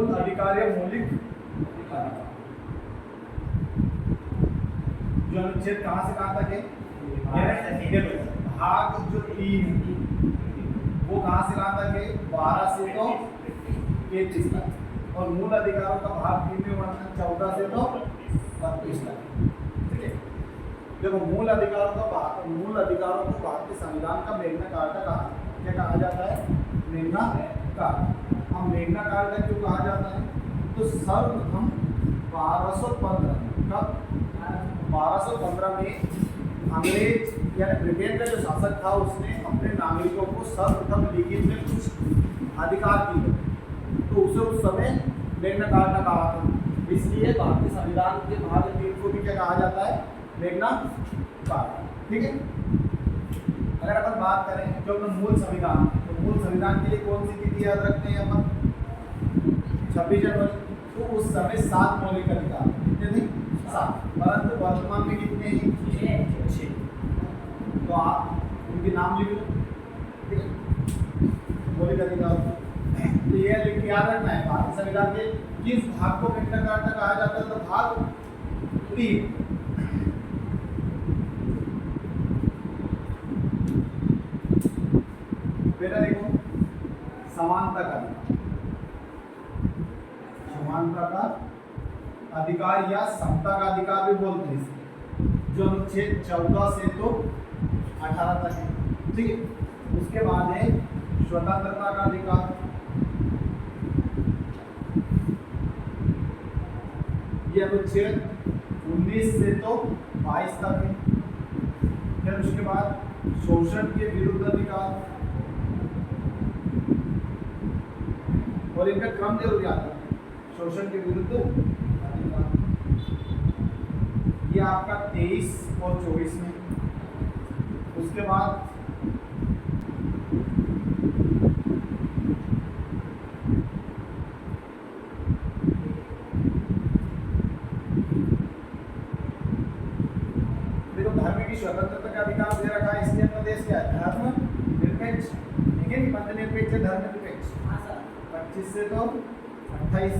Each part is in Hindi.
मूल अधिकार या मौलिक अधिकार जो अनुच्छेद कहाँ से कहाँ तक है? भाग जो 3 वो कहाँ से कहाँ तक है? 12 से तो 33 तक। और मूल अधिकारों का भाग 3 में वर्णन 14 से तो 32 तक। ठीक है, देखो मूल अधिकारों को भारतीय संविधान का मैग्ना कार्टा कहा, क्या कहा जाता है? Magna carta. अब मैग्ना कार्टा क्यों कहा जाता है? तो सर्वप्रथम 1215 कब? 1215 में अंग्रेज यानी ब्रिटेन का जो शासक था उसने अपने नागरिकों को सर्वप्रथम लिखित में कुछ अधिकार दिए, तो उसे उस समय मैग्ना कार्टा कहा था। इसलिए भारतीय संविधान के भाग 3 को भी क्या कहा जाता है? Magna carta. ठीक है, अगर अपन बात करें जो अपना मूल संविधान, तो मूल संविधान के लिए कौन सी तिथि याद रखते हैं अपन? 26 जनवरी। तो उस समय 7 मौलिक अधिकार, कितने थे? 7, परंतु वर्तमान में कितने हैं? 6। तो आप उनके नाम लिख लो। ठीक है, मौलिक अधिकार तो ये लिख के याद रखना है। भारतीय संविधान के किस भाग को मैग्ना कार्टा कहा जाता है? तो भाग 3। पहला देखो समानता का अधिकार या समता का अधिकार भी बोलते हैं इसे, जो अनुच्छेद 14 से तो 18 तक है। ठीक है, उसके बाद है स्वतंत्रता का अधिकार, ये अनुच्छेद 19 से तो 22 तक है। फिर उसके बाद शोषण के विरुद्ध अधिकार, और इनका क्रम जरूर याद रखना। शोषण के विरुद्ध अधिकार ये आपका 23 और 24 में। उसके बाद देखो धर्म की स्वतंत्रता का अधिकार दे रखा है। इसलिए अपना देश क्या है? धर्म निरपेक्ष। ठीक है, मत निरपेक्ष धर्म निरपेक्ष। 25 से तो 28।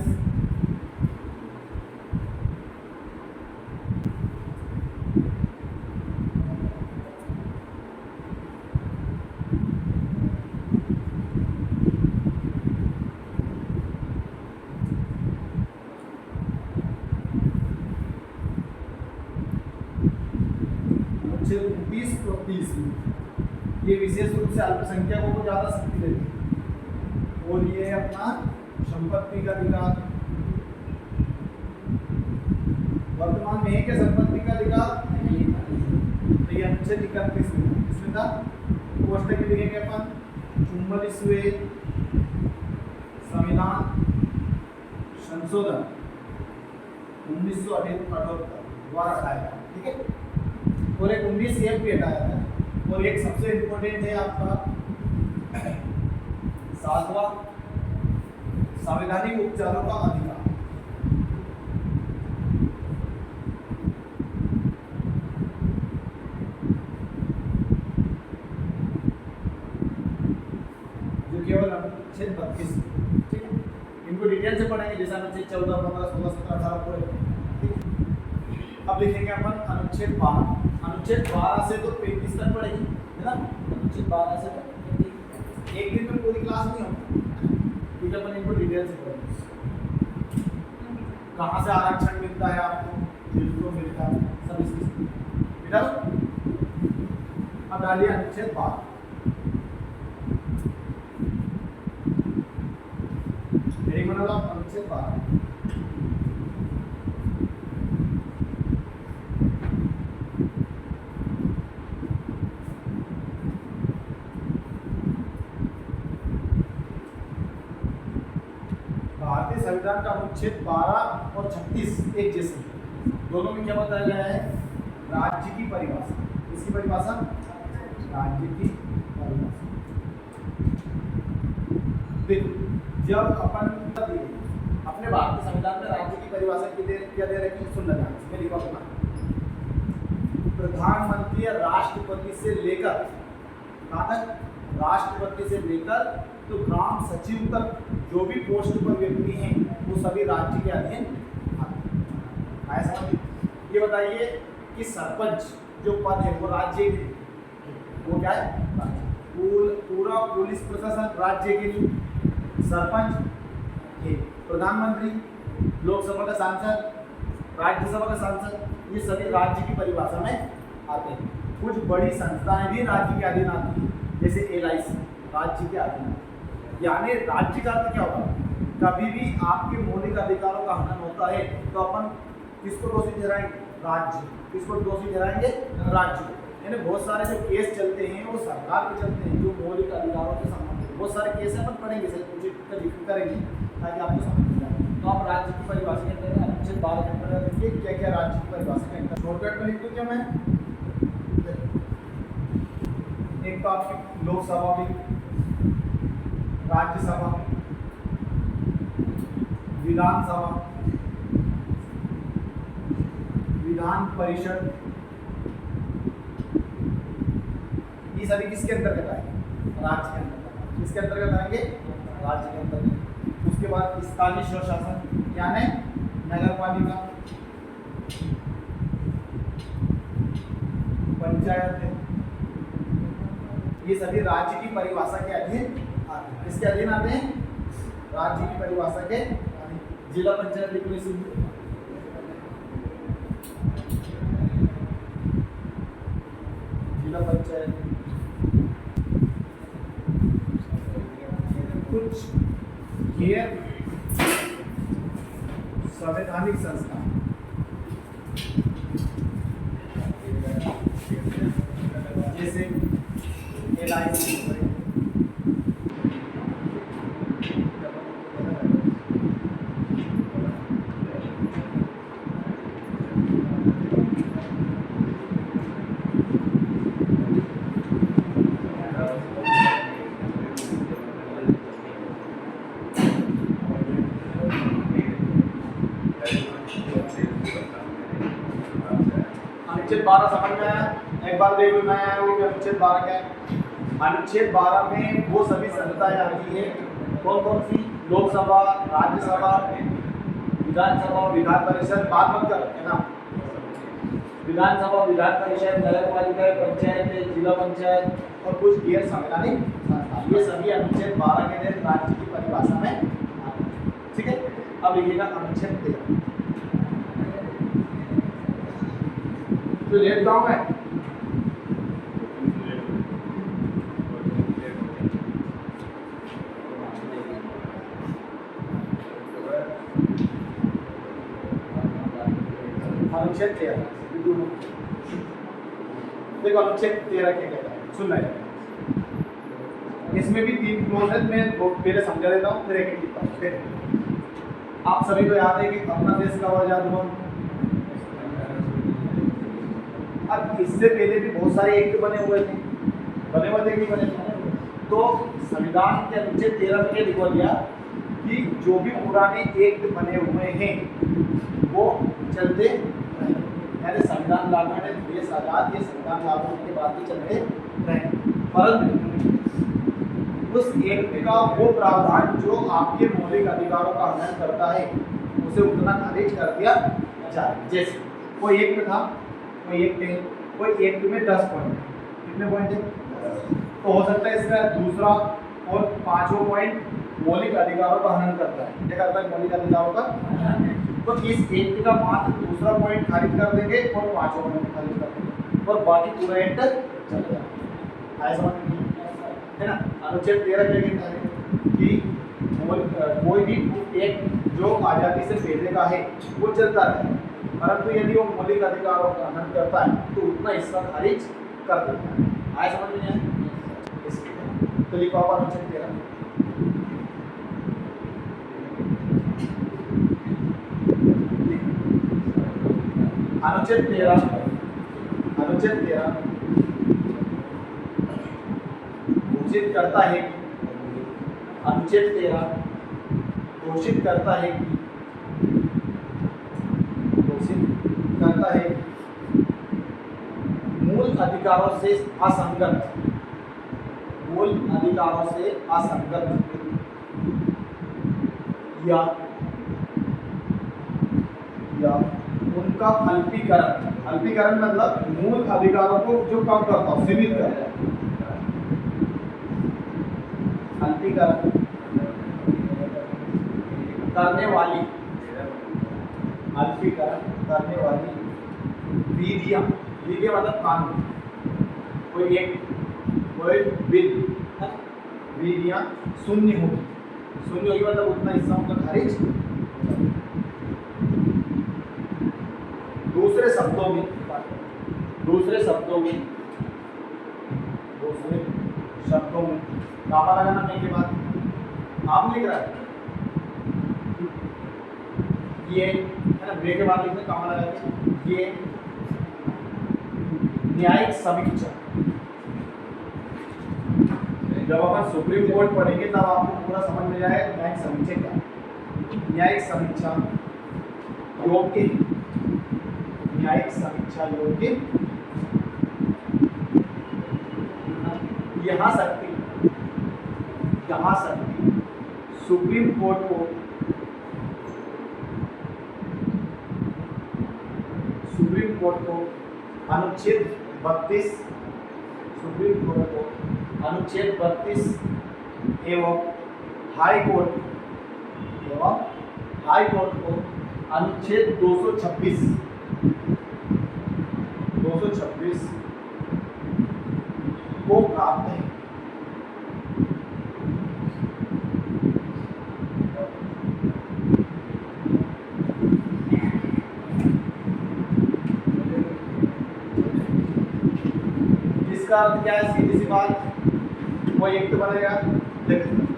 अनुच्छेद 29 और 30 ये विशेष रूप से अल्पसंख्यकों को ज्यादा शक्ति देती है। और ये अपना संपत्ति का अधिकार, वर्तमान में है क्या संपत्ति का अधिकार? तो ये अनुच्छेद 31 में इसमें था। कोष्टक में लिखेंगे अपन 44वें संविधान संशोधन 1978 द्वारा हटाया गया। ठीक है, और एक 19 CF भी हटाया था। और एक सबसे इम्पोर्टेंट है आपका 7वां संवैधानिक उपचारों का अधिकार। जो केवल अनुच्छेद 32। ठीक है, इनको डिटेल से पढ़ेंगे, जैसा अनुच्छेद 14, 15, 16, 17, 18 पूरे। अब लिखेंगे अपन अनुच्छेद 12। अनुच्छेद 12 से तो 35 तक पढ़ेंगे, है ना? अनुच्छेद 12 से तो 35। एक दिन में पूरी क्लास नहीं होगी, क्योंकि अपन इनको डिटेल से पढ़ेंगे। कहाँ से आरक्षण मिलता है आपको, जिनको मिलता है, सब इसकी बेटा। अब डालिए अनुच्छेद 12। मेरी मतलब अनुच्छेद 12 भारतीय संविधान का अनुच्छेद 12 और 36 एक जैसे, दोनों में क्या बताया गया है? राज्य की परिभाषा। इसकी परिभाषा राज्य की परिभाषा। देखो जब अपन अपने भारतीय संविधान में राज्य की परिभाषा क्या दे रखी है, सुनना ध्यान से। लिखा अपना प्रधानमंत्री या राष्ट्रपति से लेकर कहाँ तक? राष्ट्रपति से लेकर तो ग्राम सचिव तक जो भी पोस्ट पर व्यक्ति हैं वो सभी राज्य के अधीन आए। समझ? ये बताइए कि सरपंच जो पद है वो राज्य के, वो क्या है? पूरा पुलिस प्रशासन राज्य के लिए, सरपंच, प्रधानमंत्री, लोकसभा का सांसद, राज्यसभा का सांसद, ये सभी राज्य की परिभाषा में आते हैं। कुछ बड़ी संस्थाएं भी राज्य के अधीन आती हैं, जैसे LIC राज्य के अधीन। यानी राज्य का अर्थ क्या होगा? कभी भी आपके मौलिक अधिकारों का हनन होता है तो अपन किसको दोषी ठहराएंगे? राज्य। किसको दोषी ठहराएंगे? राज्य। यानी बहुत सारे जो केस चलते हैं वो सरकार पे चलते हैं, जो मौलिक अधिकारों के संबंधित बहुत सारे केस अपन पढ़ेंगे, जिक्र करेंगे ताकि आपको समझ में आए। तो आप राज्य की परिभाषा के अंदर अनुच्छेद 12 के अंदर लिखिए क्या क्या राज्य की परिभाषा के अंदर। शॉर्टकट में लिख दूं क्या मैं? एक तो आपकी लोकसभा भी, राज्यसभा, विधानसभा, विधान परिषद, ये सभी किसके अंतर्गत आएंगे? राज्य के अंतर्गत। किसके अंतर्गत आएंगे? राज्य के अंतर्गत। उसके बाद स्थानीय स्वशासन यानी नगर पालिका, पंचायत, ये सभी राज्य की परिभाषा के अधीन आते हैं। किसके अधीन आते हैं? राज्य की परिभाषा के अधीन। जिला पंचायत लिख लीजिए, जिला पंचायत। कुछ गैर संवैधानिक संस्था जैसे LIC, अनुच्छेद 12 समझ में आया? एक बार देख लो, नया आया वो कि अनुच्छेद 12 क्या है। अनुच्छेद 12 में वो सभी संस्थाएं आती है, कौन कौन सी? लोकसभा, राज्यसभा, विधानसभा, विधान परिषद, बात मत कर है ना, विधानसभा, विधान परिषद, नगर पालिका, पंचायत, जिला पंचायत और कुछ गैर संवैधानिक संस्था, ये सभी अनुच्छेद 12 के तहत राज्य की परिभाषा में आते हैं। ठीक है, अब लिखिएगा अनुच्छेद 13। तो लिखता हूं मैं, अनुच्छेद 13। देखो अनुच्छेद 13 क्या कहता है, सुनना है। इसमें भी 3 क्लोज है, मैं पहले समझा देता हूँ फिर एक लिखता हूँ। फिर आप सभी को याद है कि अपना देश कब आजाद हुआ? अब इससे पहले भी बहुत सारे एक्ट बने हुए थे कि नहीं बने थे? तो संविधान के अनुच्छेद 13 में लिखवा दिया कि जो भी पुराने एक्ट बने हुए हैं वो चलते रहे। यानी संविधान लागू होने देश आजाद, ये संविधान लागू होने के बाद भी चलते रहे, परंतु उस एक्ट का वो प्रावधान जो आपके मौलिक अधिकारों का हनन करता है उसे उतना खारिज कर दिया जाए। जैसे कोई एक्ट था, कोई एक्ट में 10 पॉइंट, कितने पॉइंट है? तो हो सकता है इसका दूसरा और 5वां पॉइंट मौलिक अधिकारों का हनन करता है। क्या करता है? मौलिक अधिकारों का। तो इस एक्ट का मात्र दूसरा पॉइंट खारिज कर देंगे और 5वां पॉइंट खारिज कर देंगे और बाकी पूरा एक्ट चलेगा। आया समझ में? है ना? अनुच्छेद 13 क्या कहता है कि कोई भी एक्ट जो आज़ादी से पहले का है वो चलता रहे, परंतु यदि वो मौलिक अधिकारों का हनन करता है तो उतना हिस्सा खारिज कर देता है। आया समझ में? नहीं तो लिखा हुआ अनुच्छेद 13। अनुच्छेद 13 घोषित करता है, अनुच्छेद 13 घोषित करता है मूल अधिकारों से असंगत मूल अधिकारों से असंगत या उनका अल्पीकरण मतलब मूल अधिकारों को जो कम करता हो, सीमित करता है। अल्पीकरण करने वाली विधियां मतलब कानून, कोई बिल विधियां शून्य होगी मतलब उतना हिस्सा उनका खारिज। दूसरे शब्दों में कापा लगाना नहीं के बाद आप लिख रहा है ये है ना, ब्रेक के बाद लिखते कामा लगा के ये न्यायिक समीक्षा। जब अपन सुप्रीम कोर्ट पढ़ेंगे तब आपको पूरा समझ में जाएगा न्यायिक समीक्षा क्या है। न्यायिक समीक्षा योग्य यहाँ सकती सुप्रीम कोर्ट को अनुच्छेद 32 एवं हाई कोर्ट को अनुच्छेद 226 को प्राप्त है। जिसका अर्थ क्या है, सीधी सी बात, वो एक तो बनेगा।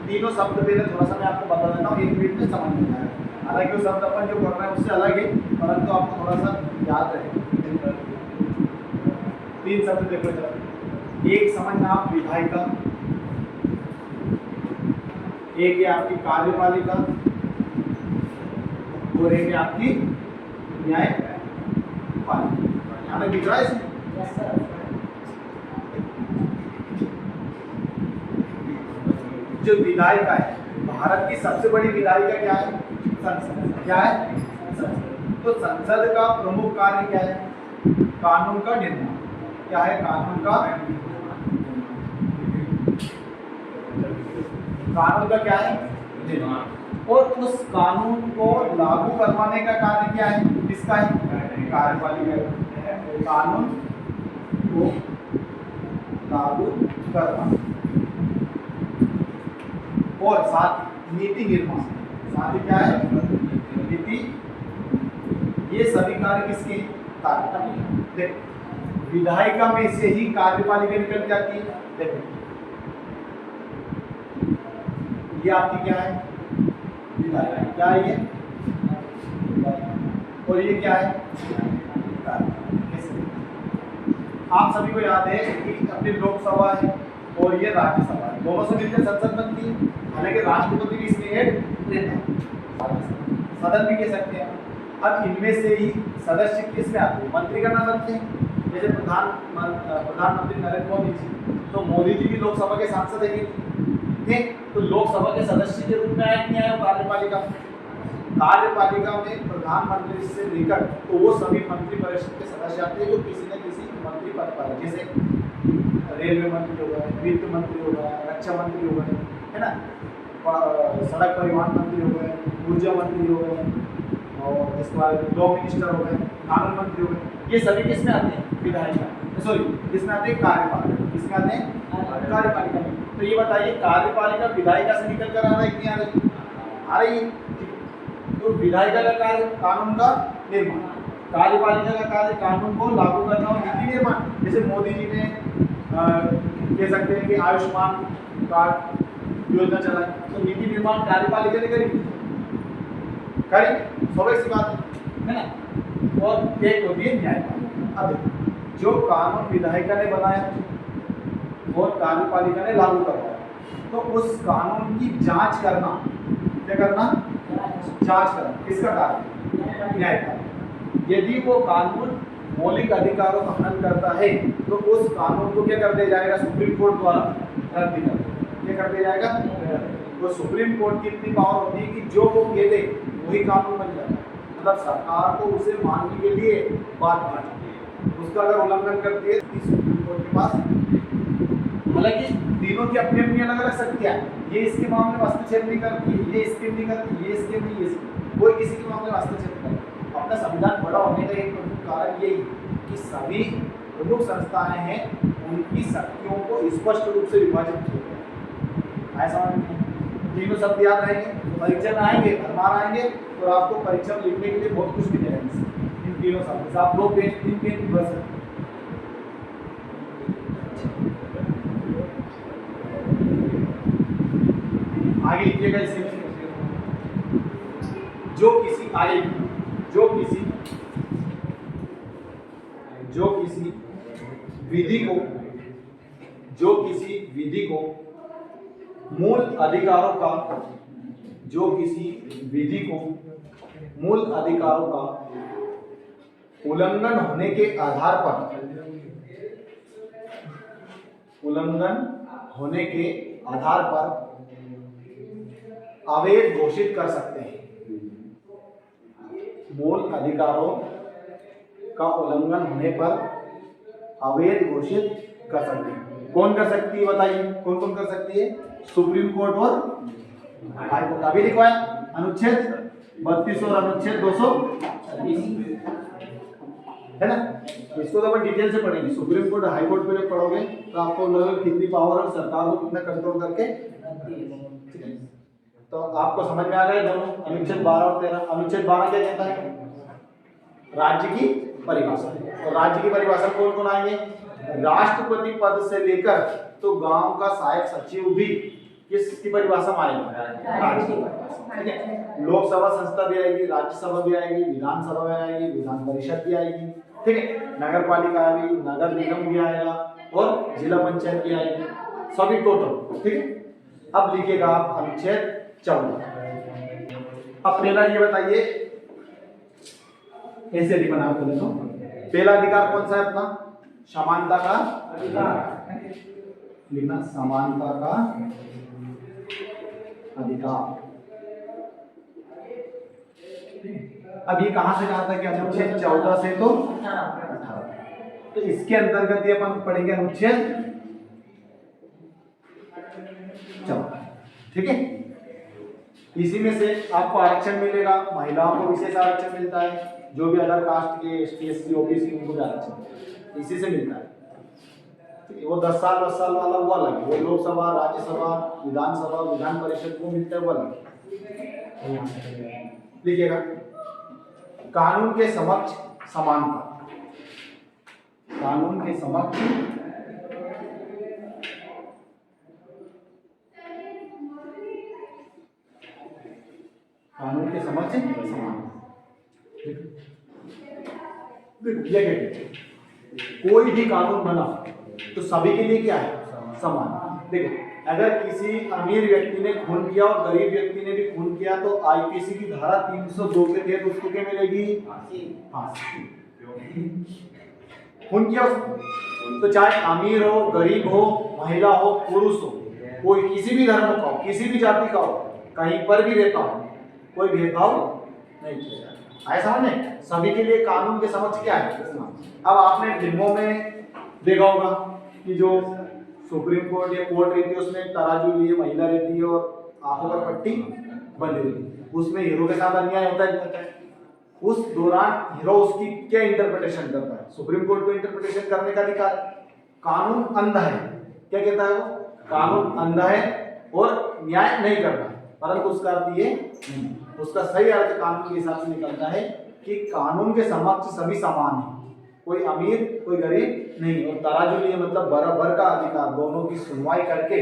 तीनों शब्द पहले थोड़ा सा मैं आपको बता देता हूँ, 1 मिनट में समझ में आएगा। हालांकि वो शब्द अपन जो पढ़ रहे हैं उससे अलग है, परंतु आपको थोड़ा सा याद रहे। 3 शब्द देखो इधर। एक समझना आप विधायिका, एक है आपकी कार्यपालिका और एक है आपकी न्यायपालिका। यहाँ दिख रहा है इसमें? जो विधायिका है, भारत की सबसे बड़ी विधायिका क्या है? संसद। क्या है? संसद। तो संसद का प्रमुख कार्य क्या है? कानून का निर्माण। क्या है? कानून का क्या है? निर्माण। और उस कानून को लागू करवाने का कार्य क्या है? किसका है? कार्यपालिका का। कानून को लागू करवाना और साथ नीति निर्माण, साथ ही क्या है? नीति। ये सभी कार्य किसके? कार्यपालिका। देखो विधायिका में से ही कार्यपालिका निकल जाती है। देखो ये आपकी क्या है? विधायिका। क्या है ये? और ये क्या है? आप सभी को याद है कि अपनी लोकसभा है और ये राज्यसभा है, दोनों से मिलकर संसद बनती है। हालांकि राष्ट्रपति भी इसमें हेड रहता है, सदन भी कह सकते हैं। अब इनमें से ही सदस्य किसमें आते हैं? मंत्री का नाम रखते हैं। जैसे प्रधानमंत्री नरेंद्र मोदी जी, तो मोदी जी भी लोकसभा के सांसद है। ठीक, तो लोकसभा के सदस्य के रूप में आए नहीं आए कार्यपालिका। कार्यपालिका में प्रधानमंत्री से लेकर तो वो सभी मंत्री परिषद के सदस्य आते हैं जो किसी न किसी मंत्री पद पर है। जैसे रेलवे मंत्री हो गए, वित्त मंत्री हो गए, रक्षा मंत्री हो गए, है ना, सड़क परिवहन मंत्री हो गए, ऊर्जा मंत्री हो गए, और इसके बाद 2 मिनिस्टर हो गए, कानून मंत्री हो गए। ये सभी किसमें आते हैं? विधायिका, सॉरी किसमें आते हैं? कार्यपालिका। किसमें आते हैं? कार्यपालिका में। तो ये बताइए कार्यपालिका विधायिका से निकल कर आ रहा है कि नहीं आ रही? आ रही है। तो विधायिका का कार्य कानून का निर्माण, कार्यपालिका का कार्य कानून को लागू करना और नीति निर्माण। जैसे मोदी जी ने कह सकते हैं कि आयुष्मान कार्ड योजना चलाई, तो नीति निर्माण कार्यपालिका ने करी, स्वाभाविक सी बात है ना। और एक होती है न्यायपालिका। अब जो कानून विधायिका ने बनाया और कार्यपालिका ने लागू करवाया, तो उस कानून की जांच करना, क्या करना? जांच करना। किसका कार्य? न्यायपालिका। यदि वो कानून मौलिक अधिकारों का हनन करता है तो उस कानून को क्या कर दिया जाएगा? सुप्रीम कोर्ट द्वारा रद्द कर दिया। क्या कर दिया जाएगा? तो सुप्रीम कोर्ट की इतनी पावर होती है कि जो वो कह दे वही कानून बन जाता है। मतलब सरकार को उसे मानने के लिए बात है, उसका अगर उल्लंघन करती है तो सुप्रीम कोर्ट के पास, हालांकि तीनों की अपनी अपनी अलग अलग शक्तियां हैं। ये इसके मामले में हस्तक्षेप नहीं करती, ये इसके नहीं करती, ये इसके नहीं, ये इसके, कोई किसी के मामले में हस्तक्षेप नहीं करती। अपना संविधान बड़ा होने का एक प्रमुख कारण यही कि सभी प्रमुख संस्थाएं हैं, उनकी शक्तियों को स्पष्ट रूप से विभाजित किया गया है। ऐसा तीनों शब्द याद रहेंगे, परीक्षा में आएंगे, भरमार आएंगे और आपको परीक्षा में लिखने के लिए बहुत कुछ मिलेगा। इन तीनों शब्द से आप 2 पेज 3 पेज भी भर सकते हैं। आगे लिखिएगा इसके जो किसी आगे जो किसी विधि को मूल अधिकारों का उल्लंघन होने के आधार पर अवैध घोषित कर सकते हैं। मूल अधिकारों का उल्लंघन होने पर अवैध घोषित कर सकते हैं। कौन कर सकती है बताइए? कौन कौन कर सकती है? सुप्रीम कोर्ट और हाई कोर्ट। अभी लिखवाया अनुच्छेद 32 और अनुच्छेद 236 है ना। इसको तो अपन डिटेल से पढ़ेंगे। सुप्रीम कोर्ट हाई कोर्ट पे जब पढ़ोगे तो आपको लगेगा कितनी पावर और सरकार को कितना कंट्रोल करके, तो आपको समझ में आ गया दोनों अनुच्छेद 12 और 13। अनुच्छेद 12 क्या कहता है? राज्य की परिभाषा। और राज्य की परिभाषा कौन कौन आएंगे? राष्ट्रपति पद से लेकर तो गांव का सहायक सचिव भी किसकी परिभाषा में आएगा? राज्य की परिभाषा। ठीक है। लोकसभा संस्था भी आएगी, राज्यसभा भी आएगी, विधानसभा भी आएगी, विधान परिषद भी आएगी। ठीक है। नगर पालिका भी, नगर निगम भी आएगा और जिला पंचायत भी आएगी, सभी टोटल। ठीक है। अब लिखिएगा आप अनुच्छेद 14। अब पहला ये बताइए, ऐसे लिखना आपको, देखो पहला अधिकार कौन सा है अपना? समानता का अधिकार। लिखना समानता का अधिकार। अब ये कहां से कहा था कि अनुच्छेद 14 से तो 18। तो इसके अंतर्गत ये अपन पढ़ेंगे अनुच्छेद 14। ठीक है। इसी में से आपको आरक्षण मिलेगा, महिलाओं को विशेष आरक्षण मिलता है, जो भी अदर कास्ट के एसटी एससी ओबीसी उनको भी आरक्षण इसी से मिलता है। वो 10 साल 10 साल वाला वो अलग है, वो लोकसभा, राज्यसभा, विधानसभा, विधान परिषद को मिलता है वो अलग। लिखिएगा कानून के समक्ष समानता। कानून के समक्ष समानता। कोई भी कानून बना तो सभी के लिए क्या है? समान। देखो अगर किसी अमीर व्यक्ति ने खून किया और गरीब व्यक्ति ने भी खून किया तो आईपीसी की धारा 302 के तहत उसको क्या मिलेगी? फांसी। खून किया उसको, तो चाहे अमीर हो, गरीब हो, महिला हो, पुरुष हो, कोई किसी भी धर्म का हो, किसी भी जाति का हो, कहीं पर भी रहता हो, कोई भेदभाव नहीं किया जाता। ऐसा नहीं, सभी के लिए कानून के समक्ष क्या है? अब आपने फिल्मों में देखा होगा कि जो सुप्रीम कोर्ट या कोर्ट रहती है उसमें तराजू लिए महिला रहती है और आंखों पर पट्टी बंधी रहती है, उसमें हीरो के साथ अन्याय होता है। उस दौरान हीरो उसकी क्या इंटरप्रिटेशन करता है? सुप्रीम कोर्ट को इंटरप्रिटेशन करने का अधिकार। कानून अंधा है, क्या कहता है वो? कानून अंधा है और न्याय नहीं करता है, परंतु उसका अर्थ ये नहीं, उसका सही अर्थ कानून के हिसाब से निकलता है कि कानून के समक्ष सभी समान हैं, कोई अमीर कोई गरीब नहीं। और तराजू लिए मतलब बराबर का अधिकार, दोनों की सुनवाई करके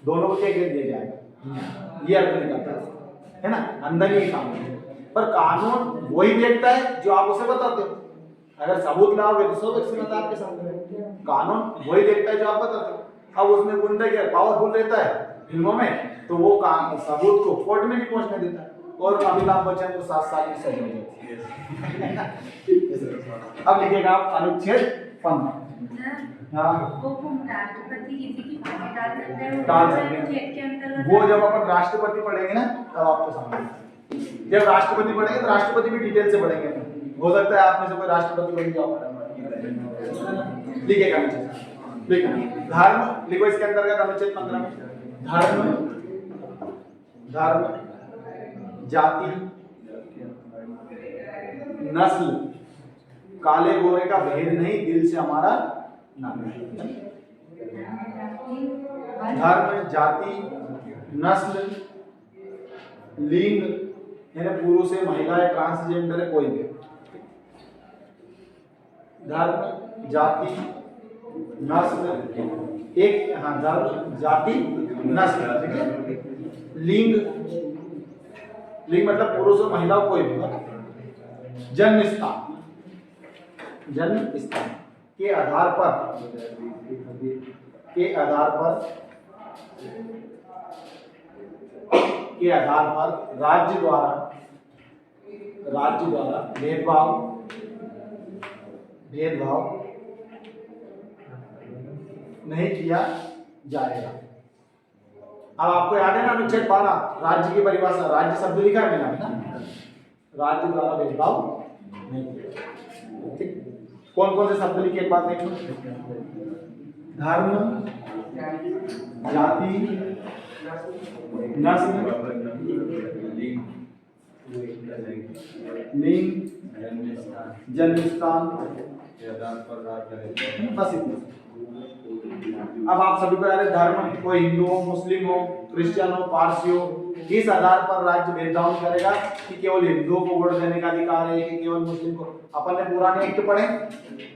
दोनों को क्या दिया जाएगा, ये अर्थ निकलता है ना। अंदर ही कानून है, पर कानून वही देखता है जो आप उसे बताते हो। अगर सबूत लाओगे तो सब एक सिमत आपके सामने, कानून वही देखता है जो आप बताते हो। अब उसमें गुंडा क्या पावरफुल रहता है फिल्मों में, तो वो सबूत को कोर्ट में भी पहुंचने देता है और अमिताभ बच्चन को 7 साल की सजा हो जाती है। अब लिखिएगा आप अनुच्छेद 15। हाँ वो राष्ट्रपति किसी की फांसी डाल सकते हैं, डाल सकते हैं। छेद के अंतर्गत वो जब अपन राष्ट्रपति पढ़ेंगे ना तब आपको समझ आएगा। जब राष्ट्रपति पढ़ेंगे तो राष्ट्रपति भी डिटेल से पढ़ेंगे। हो सकता है आप में से कोई राष्ट्रपति बन जाओ। लिखेगा देखो धर्म लिखो इसके अंतर्गत अनुच्छेद 15 में धर्म जाति नस्ल काले गोरे का भेद नहीं, दिल से हमारा नाम। धर्म जाति नस्ल लिंग यानी पुरुष है महिला है ट्रांसजेंडर है कोई भी। धर्म जाति नस्ल एक हाँ धर्म जाति नस्ल ठीक है। लिंग लिंग मतलब पुरुष और महिला कोई भी। जन्म स्थान के आधार पर राज्य द्वारा भेदभाव नहीं किया जाएगा। अब आपको याद है ना अनुच्छेद 12 राज्य की परिभाषा, राज्य शब्द लिखा है मैंने ना, राज्य द्वारा भेदभाव नहीं किया। ठीक, कौन कौन से शब्द लिखे एक बात देखो। धर्म जाति नस्ल लिंग जन्म स्थान बस इतना। अब आप सभी को याद है धर्म कोई हिंदू हो मुस्लिम हो क्रिश्चियन हो पारसी हो, इस आधार पर राज्य भेदभाव नहीं करेगा कि केवल हिंदुओं को वोट देने का अधिकार है कि केवल मुस्लिम को। अपन ने पुराने एक्ट पढ़े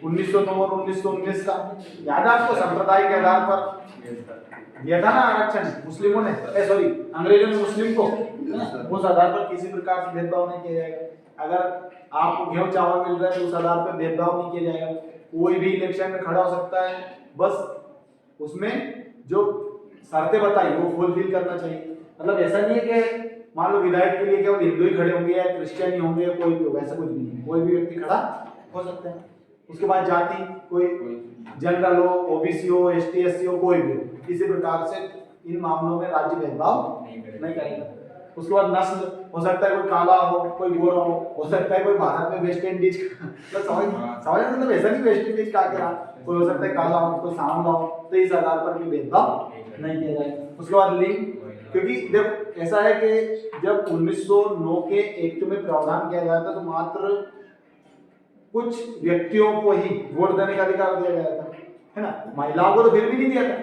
1909 और 1919 का, याद है आपको? संप्रदाय के आधार पर दिया था ना आरक्षण मुस्लिमों ने, सॉरी अंग्रेजों ने मुस्लिम को। उस आधार पर किसी प्रकार से भेदभाव नहीं किया जाएगा। अगर आपको गेहूं चावल मिल रहा है तो उस आधार पर भेदभाव नहीं किया जाएगा। कोई भी इलेक्शन में खड़ा हो सकता है, बस उसमें जो शर्तें बताई वो फुलफिल करना चाहिए। मतलब ऐसा नहीं है कि मान लो विधायक के लिए केवल हिंदू ही खड़े होंगे या क्रिश्चियन ही होंगे या कोई भी होगा, ऐसा कुछ नहीं है। कोई भी व्यक्ति खड़ा हो सकता है। उसके बाद जाति कोई जनरल हो ओबीसी हो एसटी एससी हो कोई भी हो, किसी प्रकार से इन मामलों में राज्य भेदभाव नहीं करेगा। उसके बाद नस्ल हो सकता है कोई काला हो कोई गोरा हो सकता है कोई भारत में वेस्ट इंडीज समझ मतलब ऐसा नहीं वेस्ट इंडीज का क्या कोई हो सकता है काला हो कोई सांवला हो, तो इस आधार पर भी भेदभाव नहीं किया जाएगा। उसके बाद लिंग, क्योंकि जब ऐसा है कि जब 1909 के एक्ट में प्रावधान किया गया था तो मात्र कुछ व्यक्तियों को ही वोट देने का अधिकार दिया गया था, है ना, महिलाओं को तो फिर भी नहीं दिया था।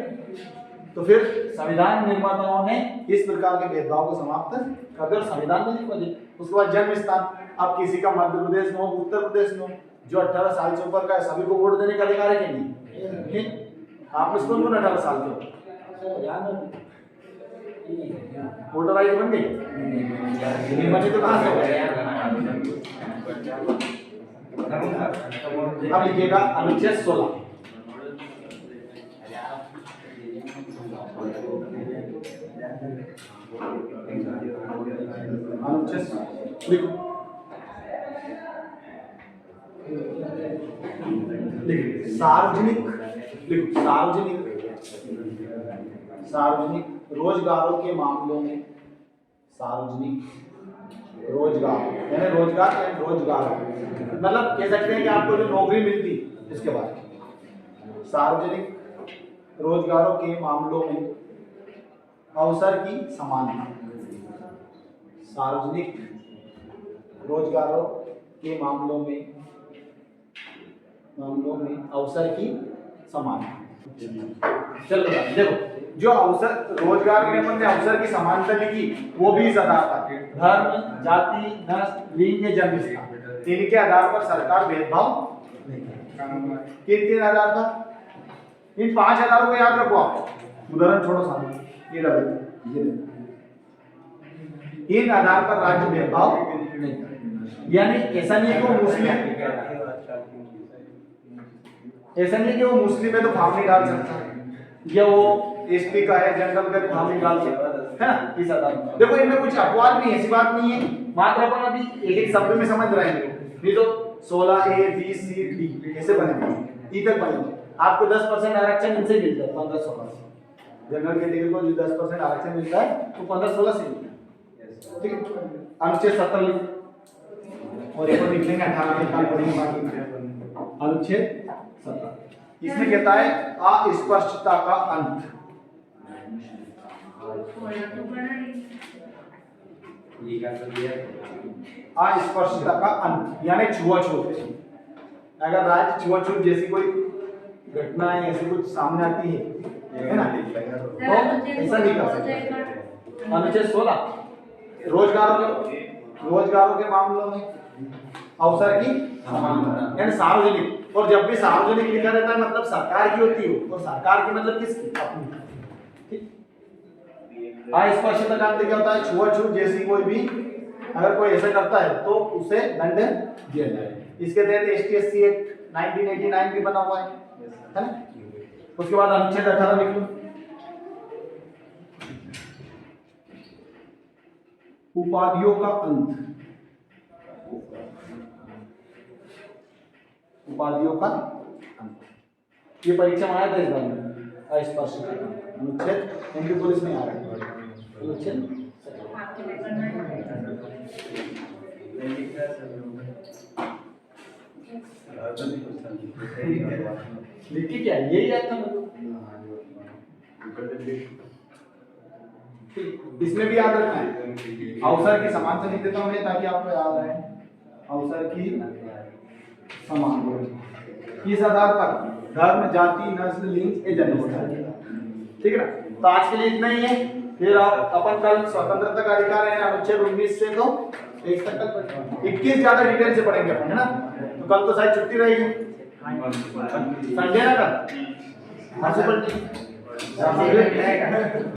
तो फिर संविधान निर्माताओं ने इस प्रकार के भेदभाव को समाप्त कर दिया और संविधान में लिखवा दिया। उसके बाद जन्म स्थान, अब किसी का मध्य प्रदेश में हो उत्तर प्रदेश में हो, जो 18 साल से ऊपर का है सभी को वोट देने का अधिकार है कि नहीं? आप में कौन 18 साल के वोटर आई बन गई नहीं बनी तो कहां से अब लिखिएगा अनुच्छेद 16 अनुच्छेद लिखो सार्वजनिक रोजगारों के मामलों में सार्वजनिक रोजगार यानी रोजगार मतलब कह सकते हैं कि आपको जो नौकरी मिलती उसके बाद सार्वजनिक रोजगारों के मामलों में अवसर की समानता। सार्वजनिक रोजगारों के मामलों में अवसर की समानता। चलो देखो जो अवसर रोजगार में अपन ने अवसर की समानता लिखी वो भी इस आधार पर धर्म जाति नस्ल लिंग जन्म स्थान इनके आधार पर सरकार भेदभाव नहीं करेगी। किन आधार पर? इन 5 आधारों को याद रखो आप। उदाहरण छोड़ो सामने ये इन आधार पर राज्य भेदभाव नहीं करेगा। यानी ऐसा नहीं कि वो मुस्लिम है तो फार्म नहीं डाल सकता, या वो एसटी का है जनरल का फार्म नहीं डाल सकता, है ना। इस आधार पर देखो इनमें कुछ अपवाद नहीं है, ऐसी बात नहीं है, मात्र अपन अभी एक एक शब्द में समझ रहे हैं। नहीं तो 16 A B C D कैसे बनेंगे ई तक बनेंगे। आपको 10% आरक्षण इनसे मिलता है 15-16 से। जनरल कैटेगरी को जो 10% आरक्षण मिलता है तो 15-16 से मिलता है। ठीक है, अनुच्छेद 17 लिख और एक और लिख लेंगे 18 के काम पढ़ेंगे बाकी। अनुच्छेद 17 इसमें कहता है अस्पष्टता का अंत। अस्पष्टता का अंत यानी छुआछूत। अगर राज्य छुआछूत जैसी कोई घटना है ऐसी कुछ सामने आती है ना, तो ऐसा नहीं कर सकते। अनुच्छेद 16 रोजगारों के मामलों में अवसर की समानता यानी सार्वजनिक, और जब भी सार्वजनिक लिखा रहता है मतलब सरकार की होती है, और सरकार की मतलब किसकी? अपनी। ठीक, अस्पष्टता का अंत क्या होता है? छुआछूत जैसी कोई भी अगर कोई ऐसा करता है तो उसे दंड दिया जाए। इसके तहत ST/SC एक्ट 1989 भी बना हुआ है ना। उसके बाद अनुच्छेद 18 लिख लो। उपाधियों का अंत। उपाधियों का अंत ये परीक्षा में आया था इस बार में। अस्पष्टता अनुच्छेद एमपी पुलिस में आ रहा है। अनुच्छेद लिखी क्या यही याद था मतलब। इसमें भी याद रखना है अवसर की समानता लिख देता हूँ मैं ताकि आपको याद रहे। अवसर की समानता किस आधार पर? धर्म, जाति, नस्ल, लिंग, जन्म। ठीक है ना, तो आज के लिए इतना ही है। फिर आप अपन कल स्वतंत्रता का अधिकार है अनुच्छेद 19 से तो 23 तक 21 ज्यादा डिटेल से पढ़ेंगे अपन, है ना। तो कल तो शायद छुट्टी रहेगी, संडे ना कल।